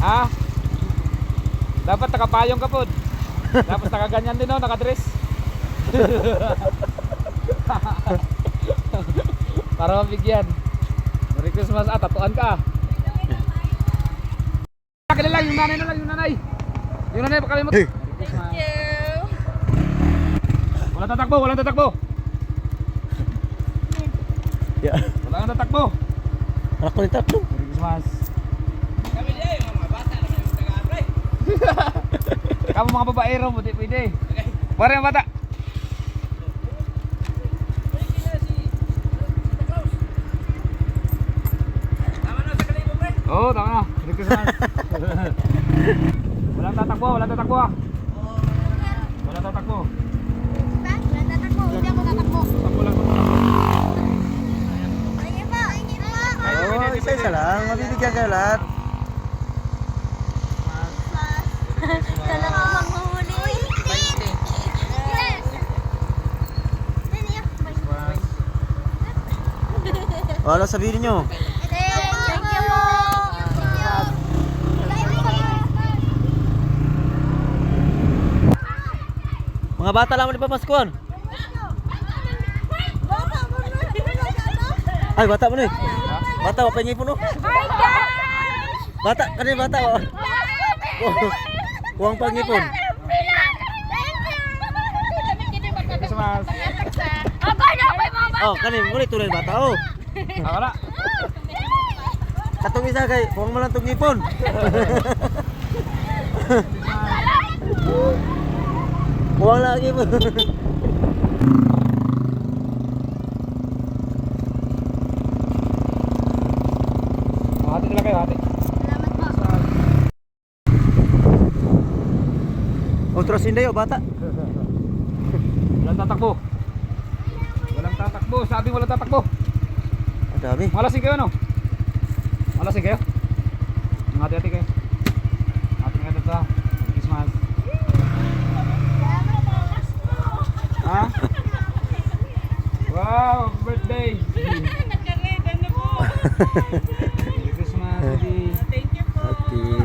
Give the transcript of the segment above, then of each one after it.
Ha? Dapat nakapayong ka po. Tapos nakaganyan din, no? Nakadress. Para mabigyan. Merry Christmas. Tatuan ka. Kailan lang, yung nanay na lang, yung nanay. Yung nanay, pakalimot. Hey. Thank you. Walang tatakbo, walang tatakbo. Yeah. Walang tatakbo. Anak ko ni tatlo. Merry Christmas. Kami din yung mga bata na yung taga-apray. Kamu mga babaero, buti pwede. Pare ang bata. Tama na sa kalibo, pre. Oo, tama na. Merry Christmas. Walang tatakbo, walang tatakbo ah. Walang tatakbo. Wala tatakbo, hindi ako tatakbo. Takbo lang, takbo lang. Ay, iba, ay, iba. Oh, isa-isa lang. Mabibigyan kayo lahat. Dala ko maghuhuli. Yes. O, ano sabihin nyo? Thank you. Mga bata lang mo ni Pamaskuhan. Ay, bata mo ni. Bata, wapay ngipon no? Bata, kanina bata. Huwag pangipon. Christmas. Oh, kanina mo ni tunay bata. Oh, Ako na. katong isa kay, huwag mo lang itong ngipon. Huwag lang ngipon. Hati nila kayo, hati. Salamat po. Otros hindi oh, bata. Walang tatakbo. Walang tatakbo. Sabi walang tatakbo. Ang dami. Malasing kayo, no? Malasing kayo? Hati-hati kayo. Hati-hati ito. Christmas. Ha? Wow, birthday. Nakareda na po. Merry Christmas, Daddy. Thank you po. Okay.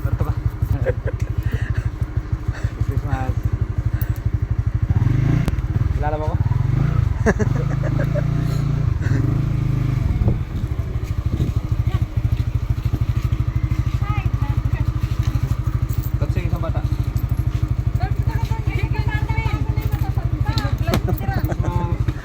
Ganito ka. Merry Christmas. Kilala mo ko?